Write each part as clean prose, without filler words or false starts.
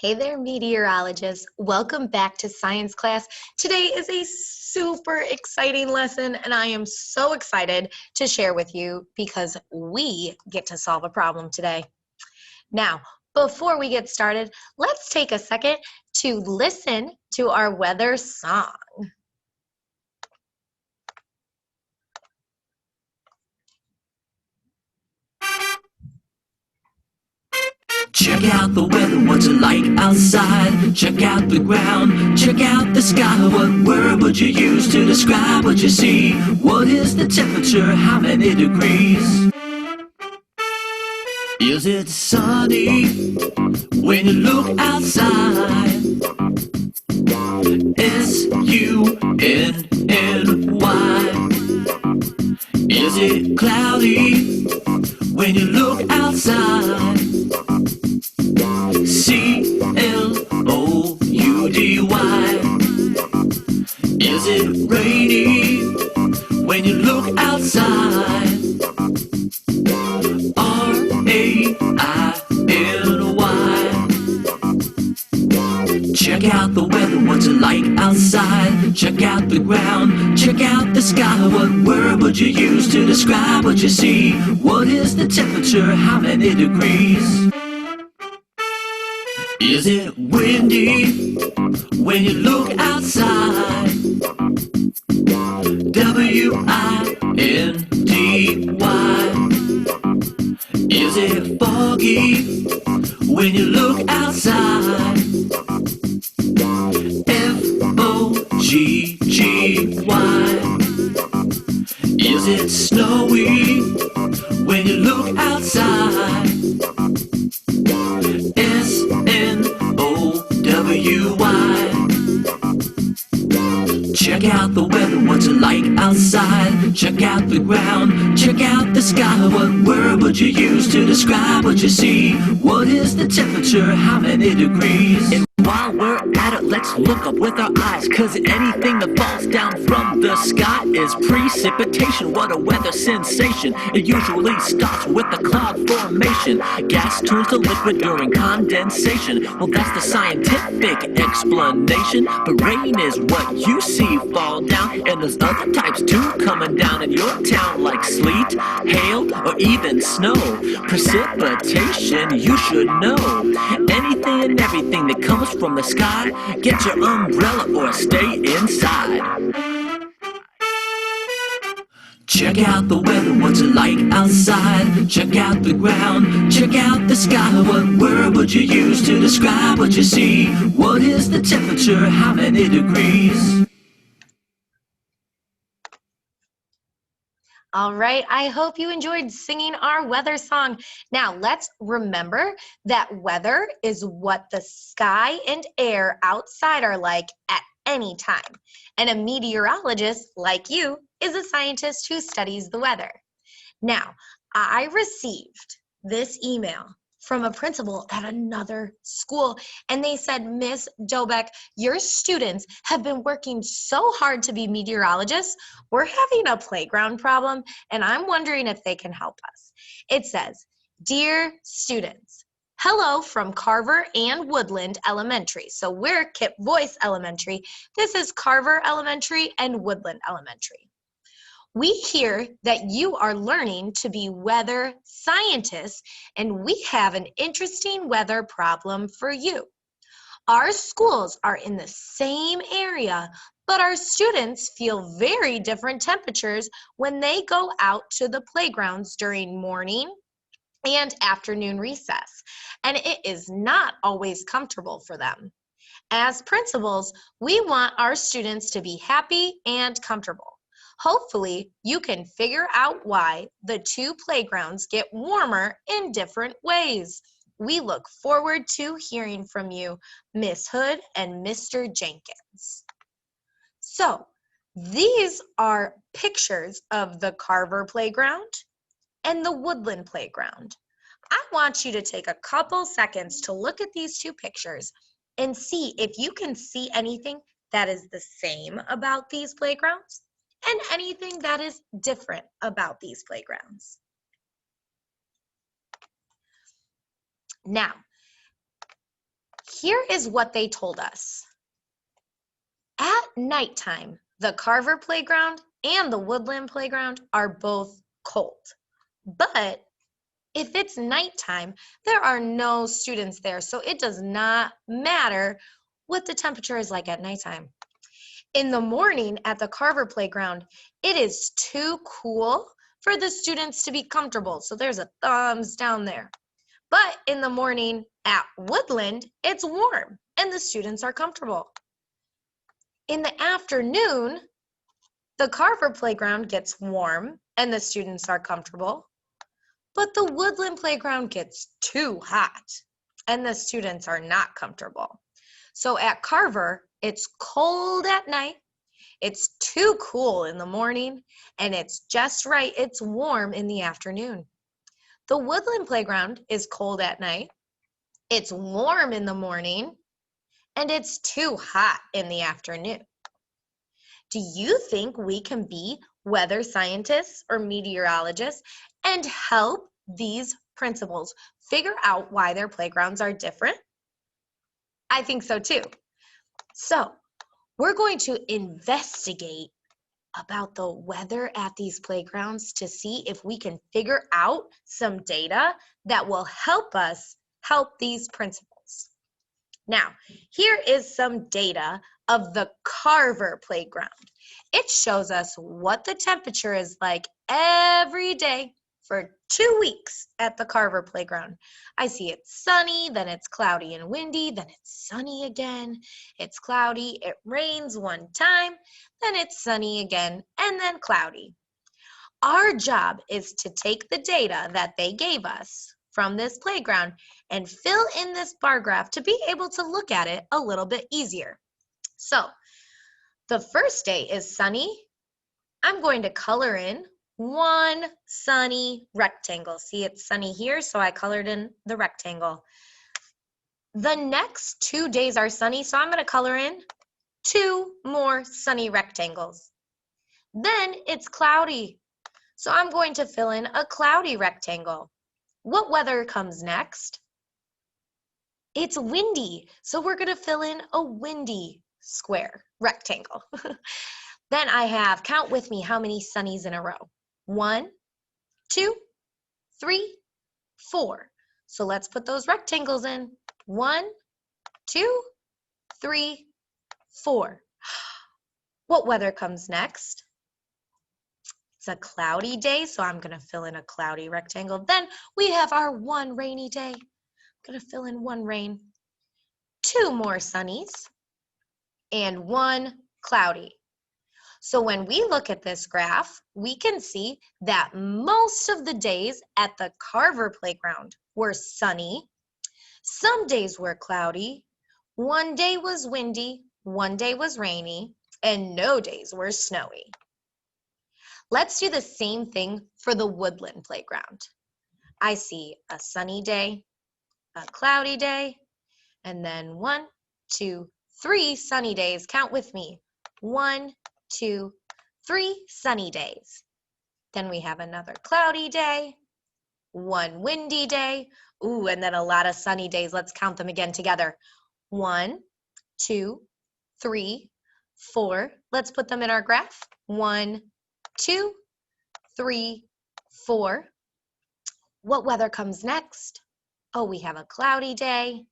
Hey there, meteorologists. Welcome back to science class. Today is a super exciting lesson, and I am so excited to share with you because we get to solve a problem today. Now, before we get started, let's take a second to listen to our weather song. Check out the weather, what's it like outside? Check out the ground, check out the sky. What word would you use to describe what you see? What is the temperature, how many degrees? Is it sunny when you look outside? S-U-N-N-Y. Is it cloudy when you look outside? C-L-O-U-D-Y. Is it rainy when you look outside? R-A-I-N-Y. Check out the weather, what's it like outside? Check out the ground, check out the sky. What word would you use to describe what you see? What is the temperature, how many degrees? Is it windy when you look outside? W-I-N-D-Y. Is it foggy when you look outside? F-O-G-G-Y. Is it snowy when you look outside? S-N-O-W-Y. Check out the weather, what's it like outside? Check out the ground, check out the sky. What word would you use to describe what you see? What is the temperature, how many degrees? And while we're at it, let's look up with our eyes, cause anything that falls down from the sky is precipitation. What a weather sensation. It usually starts with a cloud formation. Gas turns to liquid during condensation. Well, that's the scientific explanation. But rain is what you see fall down, and there's other types too coming down in your town, like sleet, hail, or even snow. Precipitation, you should know. Anything and everything that comes from the sky, get your umbrella or stay inside. Check out the weather, what's it like outside? Check out the ground, check out the sky. What word would you use to describe what you see? What is the temperature, how many degrees? All right, I hope you enjoyed singing our weather song. Now, let's remember that weather is what the sky and air outside are like at any time. And a meteorologist, like you, is a scientist who studies the weather. Now, I received this email from a principal at another school, and they said, Miss Dobeck, your students have been working so hard to be meteorologists. We're having a playground problem, and I'm wondering if they can help us. It says, Dear students, hello from Carver and Woodland Elementary. So we're Kip Voice Elementary. This is Carver Elementary and Woodland Elementary. We hear that you are learning to be weather scientists, and we have an interesting weather problem for you. Our schools are in the same area, but our students feel very different temperatures when they go out to the playgrounds during morning and afternoon recess, and it is not always comfortable for them. As principals, we want our students to be happy and comfortable. Hopefully, you can figure out why the two playgrounds get warmer in different ways. We look forward to hearing from you, Miss Hood and Mr. Jenkins. So, these are pictures of the Carver playground and the Woodland playground. I want you to take a couple seconds to look at these two pictures and see if you can see anything that is the same about these playgrounds and anything that is different about these playgrounds. Now, here is what they told us. At nighttime, the Carver playground and the Woodland playground are both cold. But if it's nighttime, there are no students there, so it does not matter what the temperature is like at nighttime. In the morning at the Carver playground, it is too cool for the students to be comfortable, so there's a thumbs down there. But in the morning at Woodland, it's warm and the students are comfortable. In the afternoon, the Carver playground gets warm and the students are comfortable, but the Woodland playground gets too hot and the students are not comfortable. So at Carver, it's cold at night, it's too cool in the morning, and it's just right, it's warm in the afternoon. The Woodland playground is cold at night, it's warm in the morning, and it's too hot in the afternoon. Do you think we can be weather scientists or meteorologists and help these principals figure out why their playgrounds are different? I think so too. So we're going to investigate about the weather at these playgrounds to see if we can figure out some data that will help us help these principals. Now, here is some data of the Carver playground. It shows us what the temperature is like every day for 2 weeks at the Carver playground. I see it's sunny, then it's cloudy and windy, then it's sunny again, it's cloudy, it rains one time, then it's sunny again, and then cloudy. Our job is to take the data that they gave us from this playground and fill in this bar graph to be able to look at it a little bit easier. So the first day is sunny. I'm going to color in one sunny rectangle. See, it's sunny here, so I colored in the rectangle. The next 2 days are sunny, so I'm going to color in 2 more sunny rectangles. Then it's cloudy, so I'm going to fill in a cloudy rectangle. What weather comes next? It's windy, so we're going to fill in a windy square rectangle. Then I have, count with me how many sunnies in a row. 1, 2, 3, 4. So let's put those rectangles in. 1, 2, 3, 4. What weather comes next? It's a cloudy day, so I'm going to fill in a cloudy rectangle. Then we have our one rainy day. I'm going to fill in one rain. 2 more sunnies and 1 cloudy. So when we look at this graph, we can see that most of the days at the Carver playground were sunny. Some days were cloudy. One day was windy, one day was rainy, and no days were snowy. Let's do the same thing for the Woodland playground. I see a sunny day, a cloudy day, and then 1, 2, 3 sunny days. Count with me. 1, 2, 3 sunny days. Then we have another cloudy day, 1 windy day, ooh, and then a lot of sunny days. Let's count them again together. 1, 2, 3, 4. Let's put them in our graph. 1, 2, 3, 4. What weather comes next? Oh, we have a cloudy day,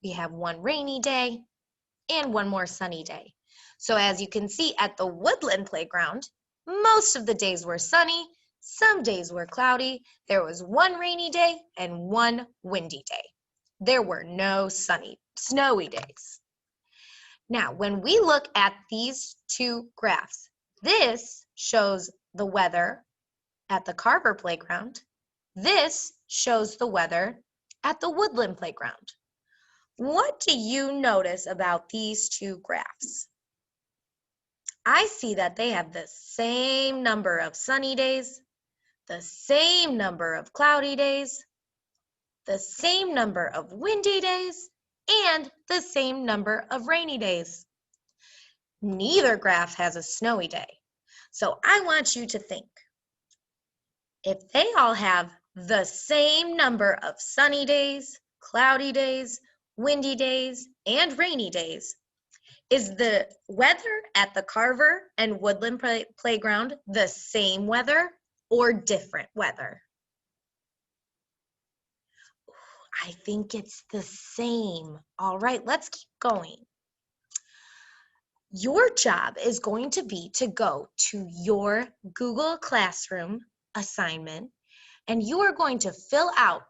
we have 1 rainy day, and 1 more sunny day. So as you can see at the Woodland playground, most of the days were sunny, some days were cloudy, there was 1 rainy day and 1 windy day. There were no snowy days. Now, when we look at these 2 graphs, this shows the weather at the Carver playground. This shows the weather at the Woodland playground. What do you notice about these 2 graphs? I see that they have the same number of sunny days, the same number of cloudy days, the same number of windy days, and the same number of rainy days. Neither graph has a snowy day. So I want you to think, if they all have the same number of sunny days, cloudy days, windy days, and rainy days. Is the weather at the Carver and Woodland Playground the same weather or different weather? I think it's the same. All right, let's keep going. Your job is going to be to go to your Google Classroom assignment, and you are going to fill out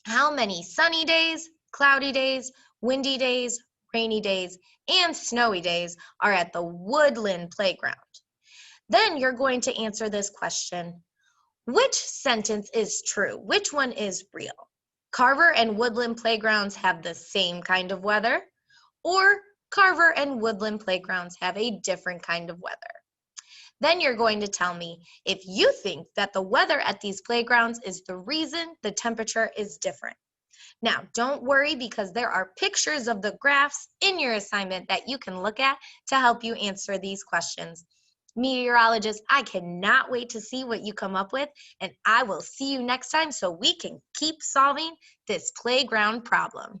how many sunny days, cloudy days, windy days, rainy days, and snowy days are at the Woodland Playground. Then you're going to answer this question: which sentence is true? Which one is real? Carver and Woodland Playgrounds have the same kind of weather, or Carver and Woodland Playgrounds have a different kind of weather. Then you're going to tell me if you think that the weather at these playgrounds is the reason the temperature is different. Now, don't worry, because there are pictures of the graphs in your assignment that you can look at to help you answer these questions. Meteorologists, I cannot wait to see what you come up with, and I will see you next time so we can keep solving this playground problem.